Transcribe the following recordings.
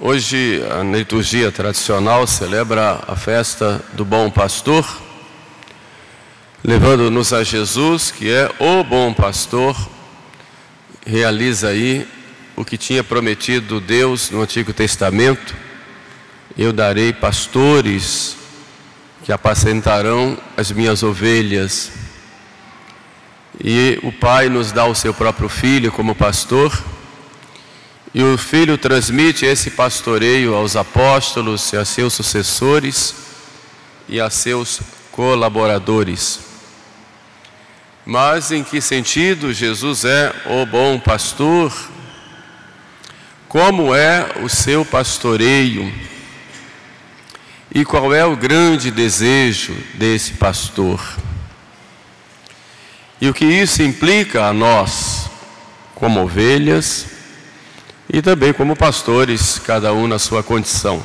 Hoje a liturgia tradicional celebra a festa do Bom Pastor, levando-nos a Jesus, que é o Bom Pastor, realiza aí o que tinha prometido Deus no Antigo Testamento: eu darei pastores que apacentarão as minhas ovelhas. E o Pai nos dá o seu próprio Filho como pastor, e o Filho transmite esse pastoreio aos apóstolos e a seus sucessores e a seus colaboradores. Mas em que sentido Jesus é o bom pastor? Como é o seu pastoreio? E qual é o grande desejo desse pastor? E o que isso implica a nós, como ovelhas, e também como pastores, cada um na sua condição.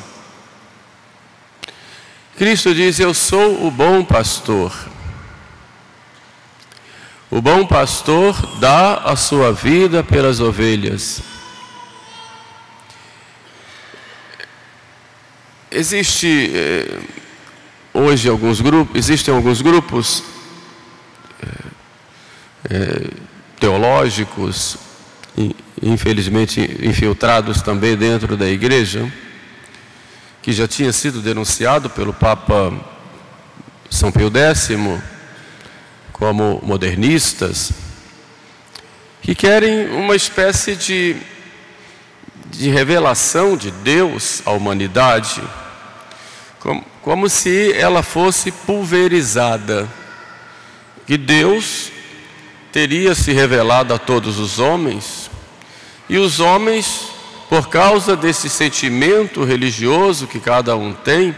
Cristo diz: eu sou o bom pastor. O bom pastor dá a sua vida pelas ovelhas. Existem alguns grupos teológicos, infelizmente infiltrados também dentro da igreja, que já tinha sido denunciado pelo Papa São Pio X como modernistas, que querem uma espécie de revelação de Deus à humanidade, como se ela fosse pulverizada, que Deus teria se revelado a todos os homens, e os homens, por causa desse sentimento religioso que cada um tem,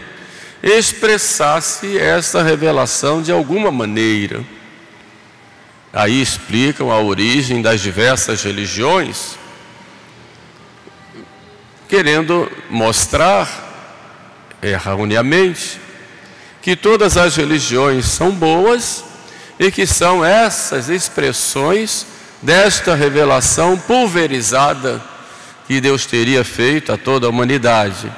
expressasse essa revelação de alguma maneira. Aí explicam a origem das diversas religiões, querendo mostrar erroneamente que todas as religiões são boas e que são essas expressões desta revelação pulverizada que Deus teria feito a toda a humanidade.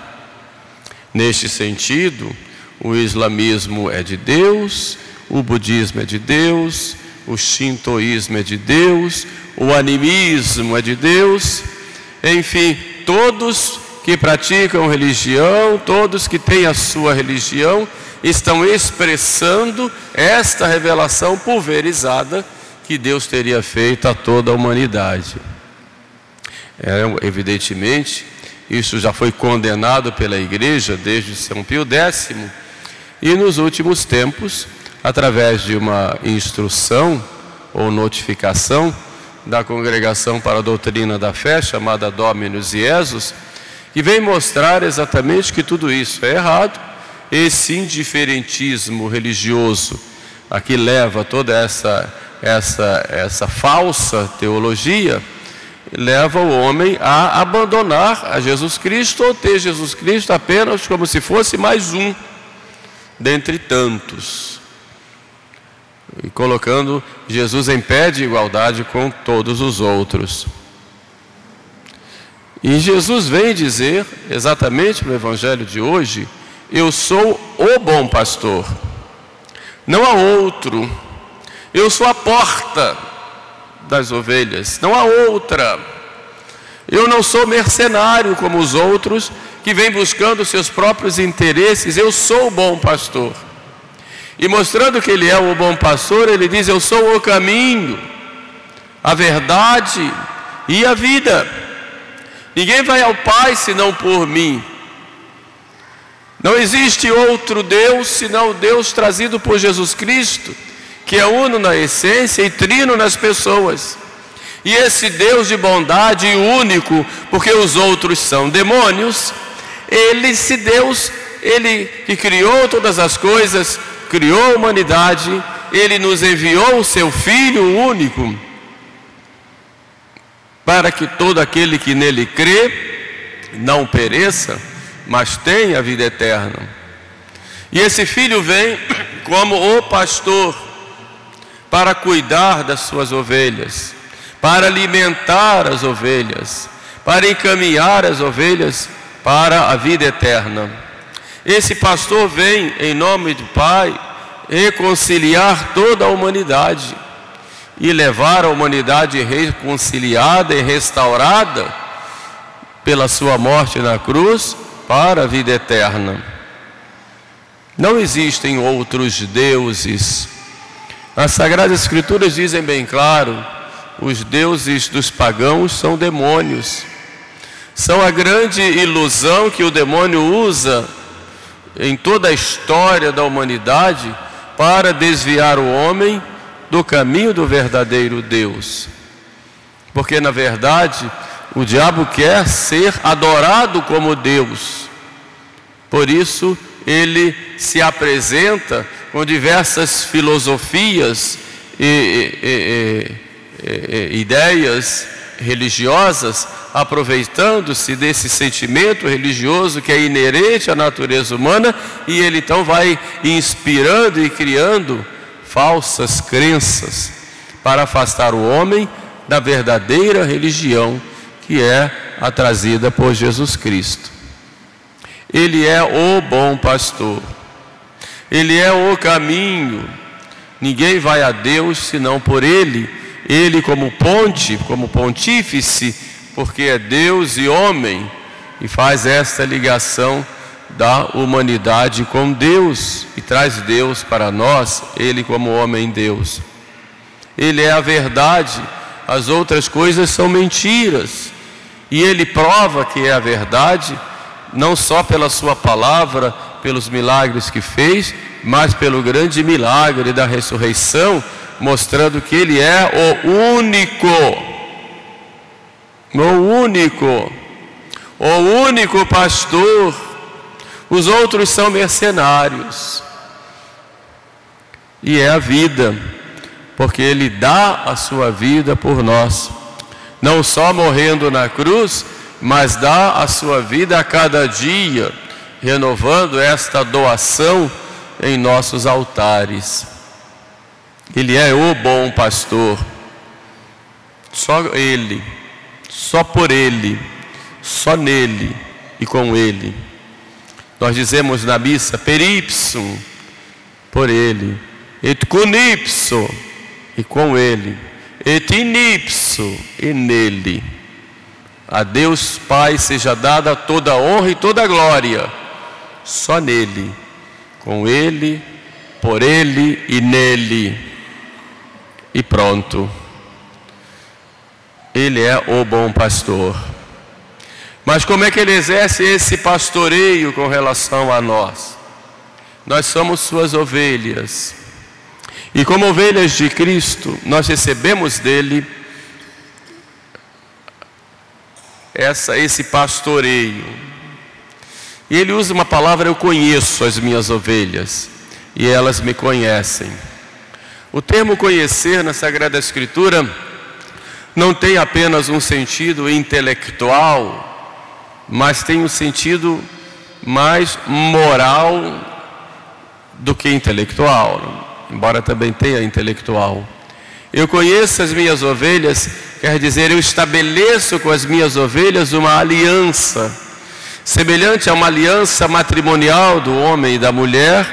Neste sentido, o islamismo é de Deus, o budismo é de Deus, o shintoísmo é de Deus, o animismo é de Deus, enfim, todos que praticam religião, todos que têm a sua religião, estão expressando esta revelação pulverizada que Deus teria feito a toda a humanidade. Evidentemente, isso já foi condenado pela Igreja desde São Pio X, e nos últimos tempos, através de uma instrução ou notificação da Congregação para a Doutrina da Fé, chamada Dominus Iesus, que vem mostrar exatamente que tudo isso é errado. Esse indiferentismo religioso a que leva toda essa falsa teologia, leva o homem a abandonar a Jesus Cristo, ou ter Jesus Cristo apenas como se fosse mais um dentre tantos, e colocando Jesus em pé de igualdade com todos os outros. E Jesus vem dizer, exatamente no Evangelho de hoje: eu sou o bom pastor, não há outro. Eu sou a porta das ovelhas, não há outra. Eu não sou mercenário como os outros, que vêm buscando seus próprios interesses. Eu sou o bom pastor. E mostrando que ele é o bom pastor, ele diz: eu sou o caminho, a verdade e a vida. Ninguém vai ao Pai senão por mim. Não existe outro Deus senão o Deus trazido por Jesus Cristo, que é uno na essência e trino nas pessoas. E esse Deus de bondade único, porque os outros são demônios, esse Deus, ele que criou todas as coisas, criou a humanidade, ele nos enviou o seu Filho único, para que todo aquele que nele crê não pereça, mas tenha a vida eterna. E esse Filho vem como o pastor, para cuidar das suas ovelhas, para alimentar as ovelhas, para encaminhar as ovelhas para a vida eterna. Esse pastor vem em nome do Pai reconciliar toda a humanidade e levar a humanidade reconciliada e restaurada pela sua morte na cruz para a vida eterna. Não existem outros deuses. As Sagradas Escrituras dizem bem claro: os deuses dos pagãos são demônios. São a grande ilusão que o demônio usa em toda a história da humanidade para desviar o homem do caminho do verdadeiro Deus. Porque na verdade o diabo quer ser adorado como Deus. Por isso ele se apresenta com diversas filosofias e ideias religiosas, aproveitando-se desse sentimento religioso que é inerente à natureza humana, e ele então vai inspirando e criando falsas crenças para afastar o homem da verdadeira religião, que é a trazida por Jesus Cristo. Ele é o bom pastor, ele é o caminho. Ninguém vai a Deus senão por ele. Ele como ponte, como pontífice, porque é Deus e homem, e faz esta ligação da humanidade com Deus e traz Deus para nós, ele como homem Deus. Ele é a verdade, as outras coisas são mentiras, e ele prova que é a verdade, não só pela sua palavra, pelos milagres que fez, mas pelo grande milagre da ressurreição, mostrando que ele é o único pastor. Os outros são mercenários. E é a vida, porque ele dá a sua vida por nós, não só morrendo na cruz, mas dá a sua vida a cada dia, renovando esta doação em nossos altares. Ele é o bom pastor. Só ele, só por ele, só nele e com ele. Nós dizemos na missa: per ipsum, por ele, et cum ipso, e com ele, et in ipso, e nele. A Deus Pai seja dada toda a honra e toda a glória, só nele, com ele, por ele e nele. E pronto. Ele é o bom pastor. Mas como é que ele exerce esse pastoreio com relação a nós? Nós somos suas ovelhas. E como ovelhas de Cristo, nós recebemos dele esse pastoreio. E ele usa uma palavra: eu conheço as minhas ovelhas e elas me conhecem. O termo conhecer na Sagrada Escritura não tem apenas um sentido intelectual, mas tem um sentido mais moral do que intelectual, embora também tenha intelectual. Eu conheço as minhas ovelhas, quer dizer, eu estabeleço com as minhas ovelhas uma aliança, semelhante a uma aliança matrimonial do homem e da mulher,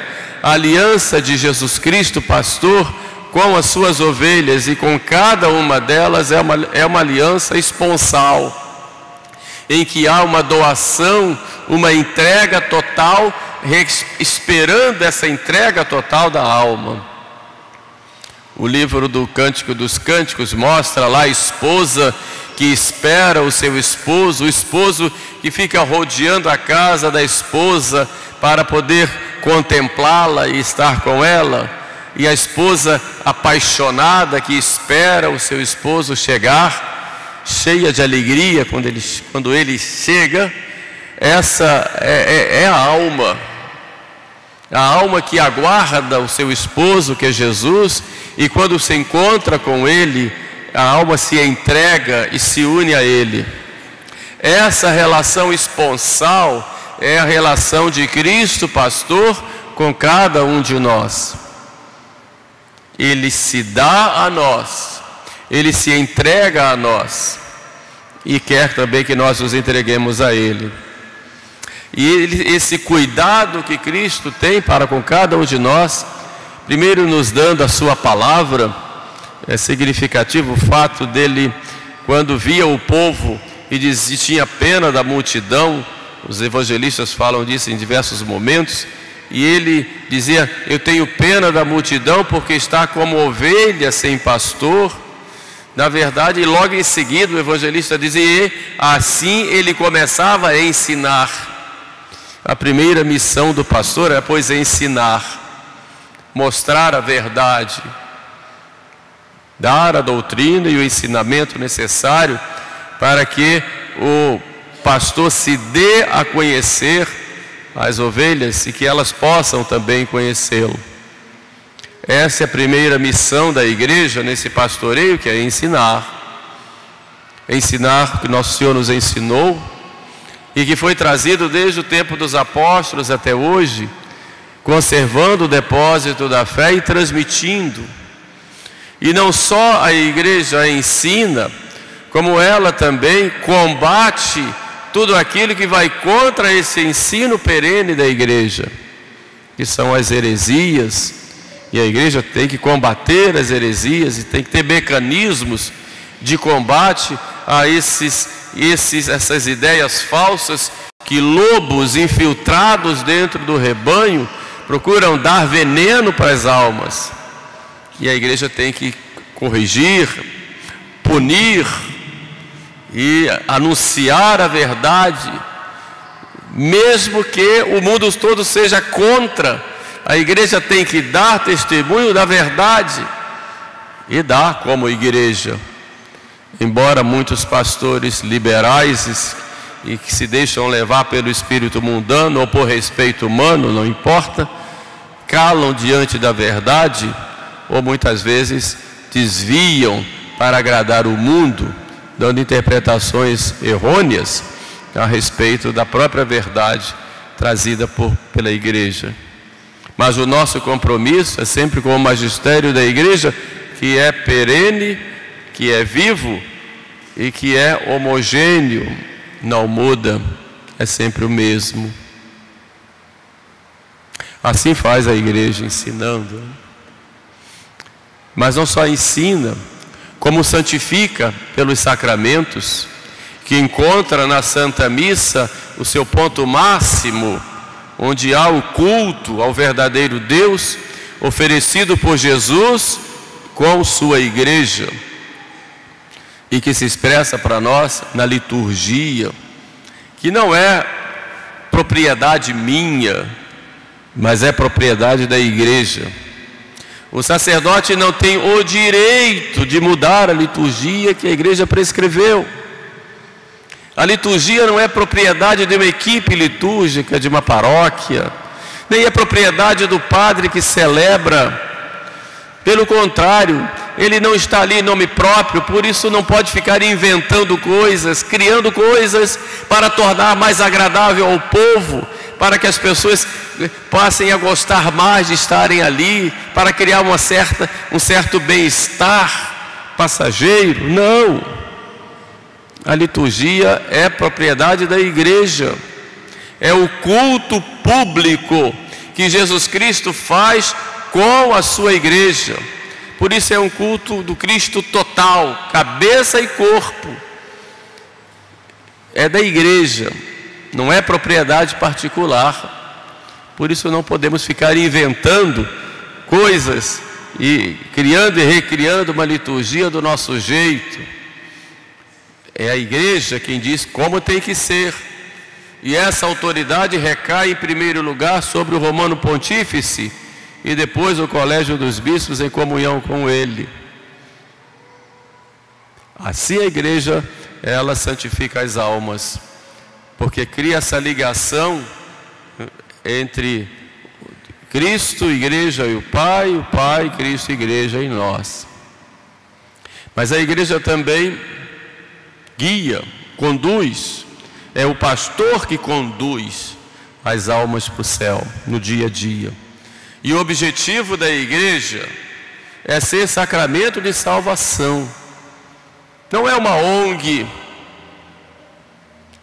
a aliança de Jesus Cristo, pastor, com as suas ovelhas, e com cada uma delas é uma aliança esponsal, em que há uma doação, uma entrega total, esperando essa entrega total da alma. O livro do Cântico dos Cânticos mostra lá a esposa que espera o seu esposo, o esposo que fica rodeando a casa da esposa para poder contemplá-la e estar com ela. E a esposa apaixonada que espera o seu esposo chegar, cheia de alegria quando ele chega. Essa é a alma que aguarda o seu esposo, que é Jesus, e quando se encontra com ele, a alma se entrega e se une a ele. Essa relação esponsal é a relação de Cristo, pastor, com cada um de nós. Ele se dá a nós, ele se entrega a nós, e quer também que nós nos entreguemos a ele. E esse cuidado que Cristo tem para com cada um de nós, primeiro nos dando a sua palavra, é significativo o fato dele, quando via o povo e tinha pena da multidão, os evangelistas falam disso em diversos momentos, e ele dizia: eu tenho pena da multidão porque está como ovelha sem pastor. Na verdade, e logo em seguida o evangelista dizia, assim ele começava a ensinar. A primeira missão do pastor é, pois, ensinar, mostrar a verdade, dar a doutrina e o ensinamento necessário para que o pastor se dê a conhecer as ovelhas e que elas possam também conhecê-lo. Essa é a primeira missão da igreja nesse pastoreio, que é ensinar. Ensinar o que nosso Senhor nos ensinou e que foi trazido desde o tempo dos apóstolos até hoje, conservando o depósito da fé e transmitindo. E não só a igreja ensina, como ela também combate tudo aquilo que vai contra esse ensino perene da igreja, que são as heresias. E a igreja tem que combater as heresias e tem que ter mecanismos de combate a essas ideias falsas que lobos infiltrados dentro do rebanho procuram dar veneno para as almas. E a igreja tem que corrigir, punir e anunciar a verdade, mesmo que o mundo todo seja contra. A igreja tem que dar testemunho da verdade e dar como igreja. Embora muitos pastores liberais e que se deixam levar pelo espírito mundano ou por respeito humano, não importa, calam diante da verdade ou muitas vezes desviam para agradar o mundo, dando interpretações errôneas a respeito da própria verdade trazida pela igreja. Mas o nosso compromisso é sempre com o magistério da igreja, que é perene, que é vivo e que é homogêneo, não muda, é sempre o mesmo. Assim faz a igreja, ensinando. Mas não só ensina, como santifica pelos sacramentos, que encontra na Santa Missa o seu ponto máximo, onde há o culto ao verdadeiro Deus, oferecido por Jesus com sua igreja, e que se expressa para nós na liturgia, que não é propriedade minha, mas é propriedade da igreja. O sacerdote não tem o direito de mudar a liturgia que a igreja prescreveu. A liturgia não é propriedade de uma equipe litúrgica, de uma paróquia, nem é propriedade do padre que celebra. Pelo contrário, ele não está ali em nome próprio, por isso não pode ficar inventando coisas, criando coisas para tornar mais agradável ao povo, para que as pessoas passem a gostar mais de estarem ali, para criar um certo bem-estar passageiro. Não! A liturgia é propriedade da igreja, é o culto público que Jesus Cristo faz com a sua igreja. Por isso é um culto do Cristo total, cabeça e corpo. É da igreja, não é propriedade particular. Por isso não podemos ficar inventando coisas e criando e recriando uma liturgia do nosso jeito. É a igreja quem diz como tem que ser. E essa autoridade recai em primeiro lugar sobre o Romano Pontífice e depois o Colégio dos Bispos em comunhão com ele. Assim a igreja, ela santifica as almas, porque cria essa ligação entre Cristo, igreja e o Pai, Cristo, igreja em nós. Mas a igreja também guia, conduz, é o pastor que conduz as almas para o céu no dia a dia. E o objetivo da igreja é ser sacramento de salvação. Não é uma ONG,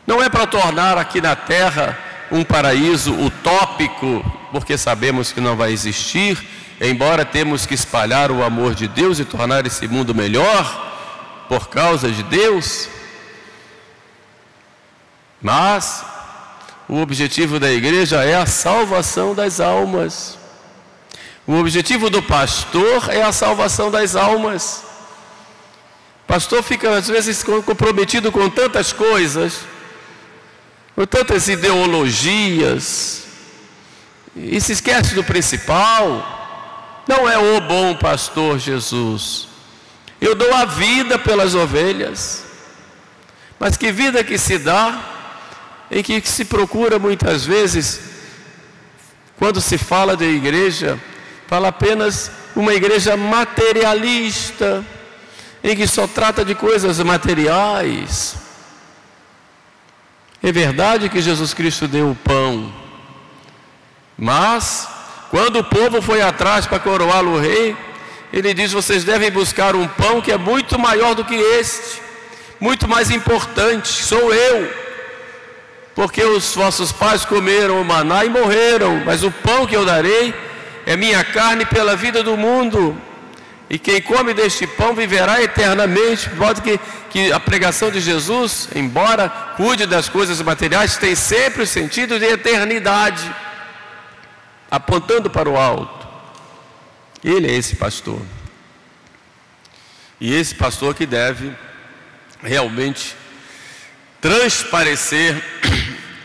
não é para tornar aqui na terra um paraíso utópico, porque sabemos que não vai existir, embora temos que espalhar o amor de Deus e tornar esse mundo melhor por causa de Deus. Mas o objetivo da igreja é a salvação das almas. O objetivo do pastor é a salvação das almas. O pastor fica às vezes comprometido com tantas coisas, com tantas ideologias, e se esquece do principal. Não é o bom pastor Jesus. Eu dou a vida pelas ovelhas. Mas que vida que se dá, em que se procura muitas vezes, quando se fala de igreja, fala apenas uma igreja materialista, em que só trata de coisas materiais. É verdade que Jesus Cristo deu o pão, mas quando o povo foi atrás para coroá-lo rei, ele diz: vocês devem buscar um pão que é muito maior do que este, muito mais importante, sou eu. Porque os vossos pais comeram o maná e morreram, mas o pão que eu darei é minha carne pela vida do mundo. E quem come deste pão viverá eternamente. De modo que a pregação de Jesus, embora cuide das coisas materiais, tem sempre o sentido de eternidade, apontando para o alto. Ele é esse pastor. E esse pastor que deve realmente transparecer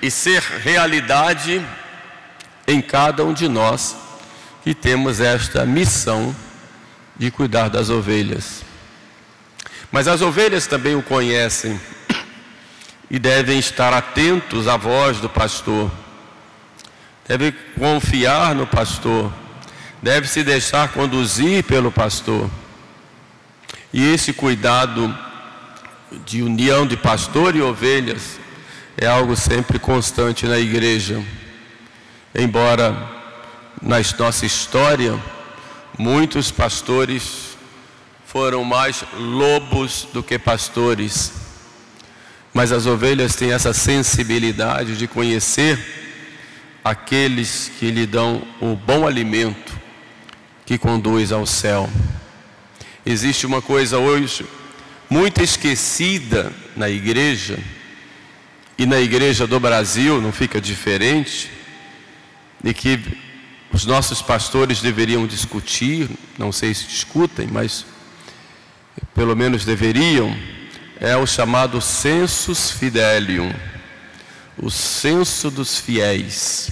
e ser realidade em cada um de nós que temos esta missão de cuidar das ovelhas. Mas as ovelhas também o conhecem e devem estar atentos à voz do pastor, devem confiar no pastor, devem se deixar conduzir pelo pastor. E esse cuidado de união de pastor e ovelhas é algo sempre constante na igreja. Embora na nossa história muitos pastores foram mais lobos do que pastores, mas as ovelhas têm essa sensibilidade de conhecer aqueles que lhe dão o bom alimento que conduz ao céu. Existe uma coisa hoje muito esquecida na igreja, e na igreja do Brasil não fica diferente, e que os nossos pastores deveriam discutir, não sei se discutem, mas pelo menos deveriam, é o chamado sensus fidelium, o censo dos fiéis.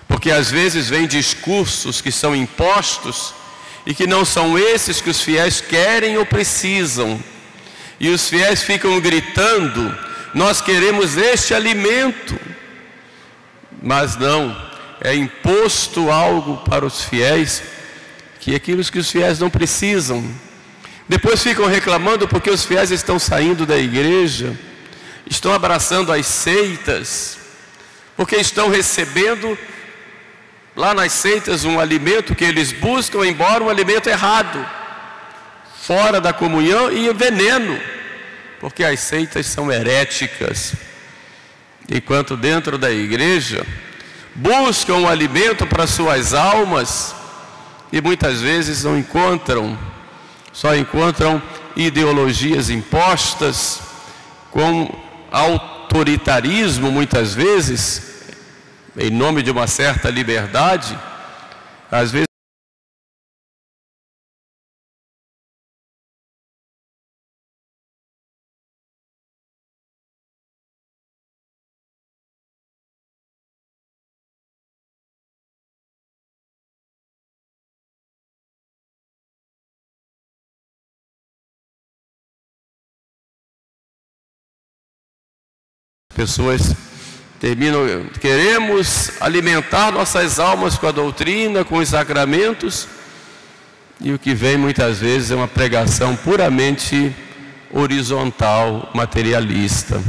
Porque às vezes vem discursos que são impostos e que não são esses que os fiéis querem ou precisam, e os fiéis ficam gritando: nós queremos este alimento, mas não, é imposto algo para os fiéis, que é aquilo que os fiéis não precisam. Depois ficam reclamando porque os fiéis estão saindo da igreja, estão abraçando as seitas, porque estão recebendo lá nas seitas um alimento que eles buscam, embora um alimento errado, fora da comunhão, e veneno, porque as seitas são heréticas, enquanto dentro da igreja buscam um alimento para suas almas e muitas vezes não encontram, só encontram ideologias impostas com autoritarismo, muitas vezes em nome de uma certa liberdade. Às vezes pessoas terminam: queremos alimentar nossas almas com a doutrina, com os sacramentos, e o que vem muitas vezes é uma pregação puramente horizontal, materialista.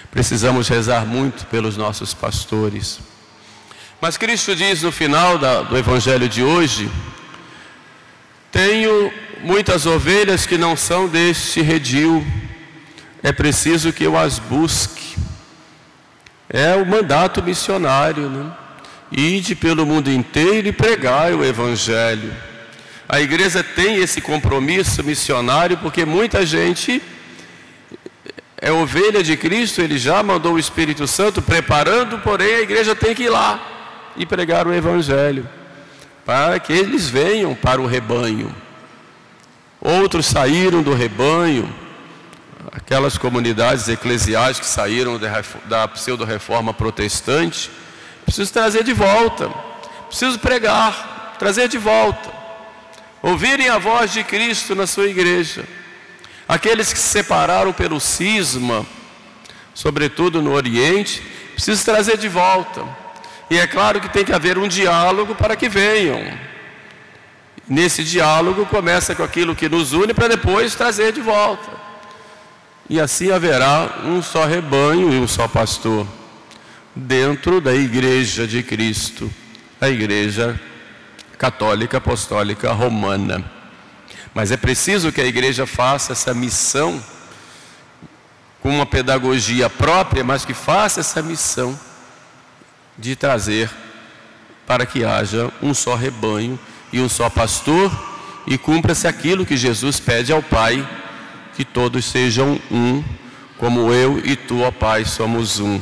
Precisamos rezar muito pelos nossos pastores. Mas Cristo diz no final do Evangelho de hoje: tenho muitas ovelhas que não são deste redil, é preciso que eu as busque. é o mandato missionário, né? Ide pelo mundo inteiro e pregai o Evangelho. A igreja tem esse compromisso missionário porque muita gente é ovelha de Cristo, Ele já mandou o Espírito Santo preparando, porém a igreja tem que ir lá e pregar o Evangelho, para que eles venham para o rebanho. Outros saíram do rebanho, aquelas comunidades eclesiais que saíram da pseudo-reforma protestante, preciso trazer de volta, preciso pregar, trazer de volta, ouvirem a voz de Cristo na sua igreja. Aqueles que se separaram pelo cisma, sobretudo no Oriente, preciso trazer de volta. E é claro que tem que haver um diálogo para que venham. Nesse diálogo começa com aquilo que nos une para depois trazer de volta. E assim haverá um só rebanho e um só pastor dentro da igreja de Cristo, a igreja católica apostólica romana. Mas é preciso que a igreja faça essa missão com uma pedagogia própria, mas que faça essa missão de trazer para que haja um só rebanho e um só pastor, e cumpra-se aquilo que Jesus pede ao Pai, que todos sejam um, como eu e tu, ó Pai, somos um.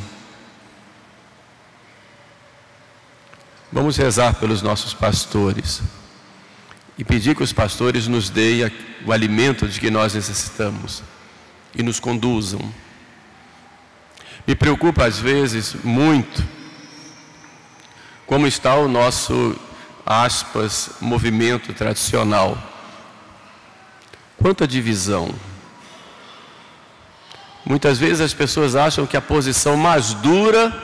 Vamos rezar pelos nossos pastores e pedir que os pastores nos deem o alimento de que nós necessitamos e nos conduzam. Me preocupa às vezes muito como está o nosso, aspas, movimento tradicional. Quanta divisão. Muitas vezes as pessoas acham que a posição mais dura,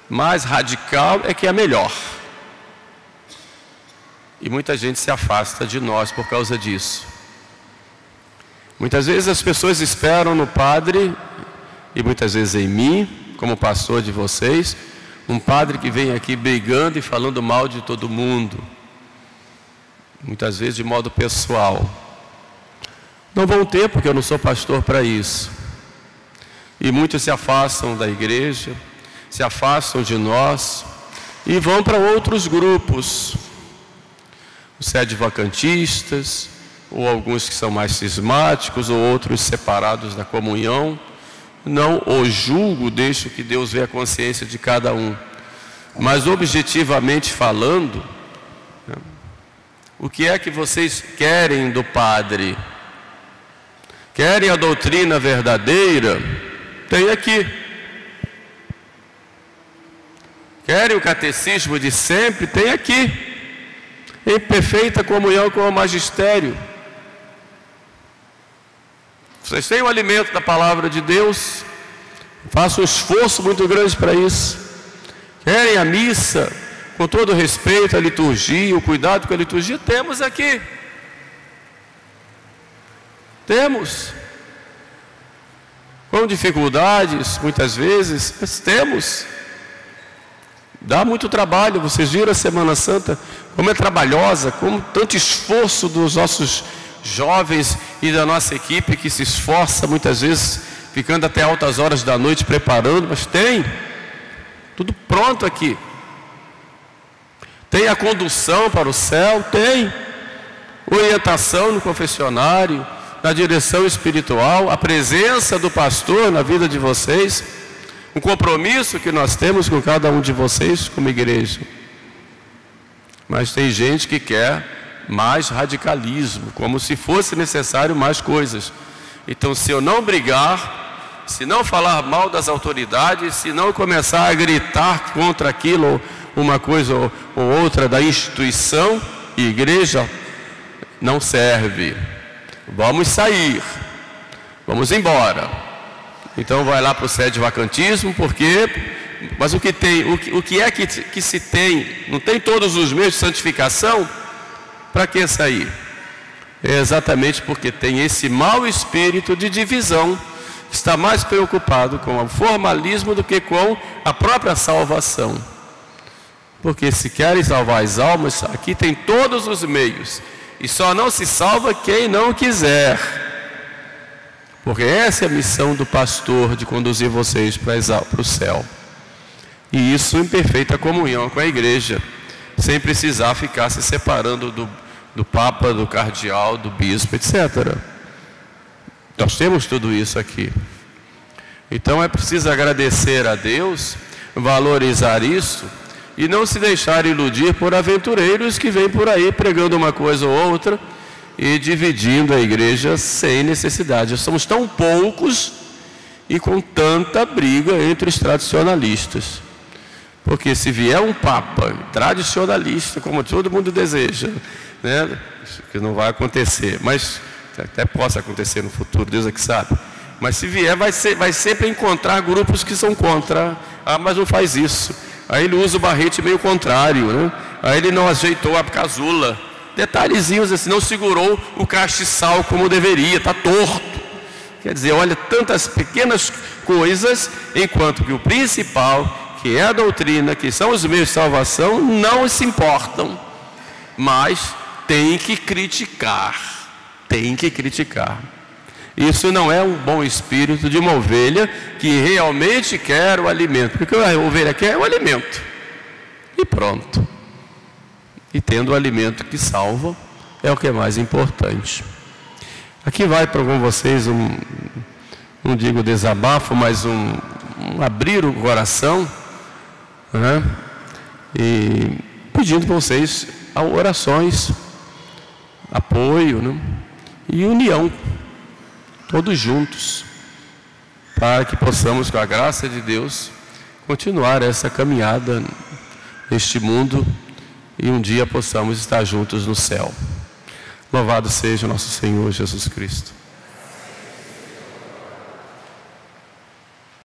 mais radical é que é a melhor. E muita gente se afasta de nós por causa disso. Muitas vezes as pessoas esperam no padre, e muitas vezes em mim, como pastor de vocês, um padre que vem aqui brigando e falando mal de todo mundo, muitas vezes de modo pessoal. Não vão ter, porque eu não sou pastor para isso. E muitos se afastam da igreja, se afastam de nós e vão para outros grupos, os sede-vacantistas, ou alguns que são mais cismáticos, ou outros separados da comunhão. Não o julgo, deixo que Deus vê a consciência de cada um. Mas objetivamente falando, o que é que vocês querem do padre? Querem a doutrina verdadeira? Tem aqui. Querem o catecismo de sempre? Tem aqui. Em perfeita comunhão com o magistério. Vocês têm o alimento da palavra de Deus, façam um esforço muito grande para isso. Querem a missa, com todo o respeito à liturgia, o cuidado com a liturgia? Temos aqui. Temos. Com dificuldades, muitas vezes, mas temos. Dá muito trabalho, vocês viram a Semana Santa, como é trabalhosa, como tanto esforço dos nossos jovens e da nossa equipe que se esforça muitas vezes, ficando até altas horas da noite preparando, mas tem tudo pronto aqui. Tem a condução para o céu, tem orientação no confessionário, na direção espiritual, a presença do pastor na vida de vocês, um compromisso que nós temos com cada um de vocês como igreja. Mas tem gente que quer mais radicalismo, como se fosse necessário mais coisas. Então, se eu não brigar, se não falar mal das autoridades, se não começar a gritar contra aquilo, uma coisa ou outra da instituição, igreja, não serve. Vamos sair, vamos embora. Então vai lá para o sede-vacantismo, porque... Mas o que tem, o que é que se tem? Não tem todos os meios de santificação? Para que sair? É exatamente porque tem esse mau espírito de divisão, que está mais preocupado com o formalismo do que com a própria salvação. Porque se querem salvar as almas, aqui tem todos os meios, e só não se salva quem não quiser. Porque essa é a missão do pastor, de conduzir vocês para o céu. E isso em perfeita comunhão com a igreja, sem precisar ficar se separando do Papa, do cardeal, do bispo, etc. Nós temos tudo isso aqui. Então é preciso agradecer a Deus, valorizar isso e não se deixar iludir por aventureiros que vêm por aí pregando uma coisa ou outra e dividindo a igreja sem necessidade. Somos tão poucos e com tanta briga entre os tradicionalistas. Porque se vier um Papa tradicionalista, como todo mundo deseja, né, que não vai acontecer, mas até possa acontecer no futuro, Deus é que sabe. Mas se vier, vai sempre encontrar grupos que são contra. Ah, mas não faz isso. Aí ele usa o barrete meio contrário, né? Aí ele não ajeitou a casula. Detalhezinhos assim, não segurou o castiçal como deveria, está torto. Quer dizer, olha, tantas pequenas coisas, enquanto que o principal, que é a doutrina, que são os meios de salvação, não se importam, mas tem que criticar. Tem que criticar. Isso não é um bom espírito de uma ovelha que realmente quer o alimento. Porque a ovelha quer o alimento. E pronto. E tendo o alimento que salva, é o que é mais importante. Aqui vai para com vocês não digo desabafo, mas um abrir o coração, né? E pedindo para vocês orações, apoio, né? E união. Todos juntos, para que possamos, com a graça de Deus, continuar essa caminhada neste mundo e um dia possamos estar juntos no céu. Louvado seja o nosso Senhor Jesus Cristo.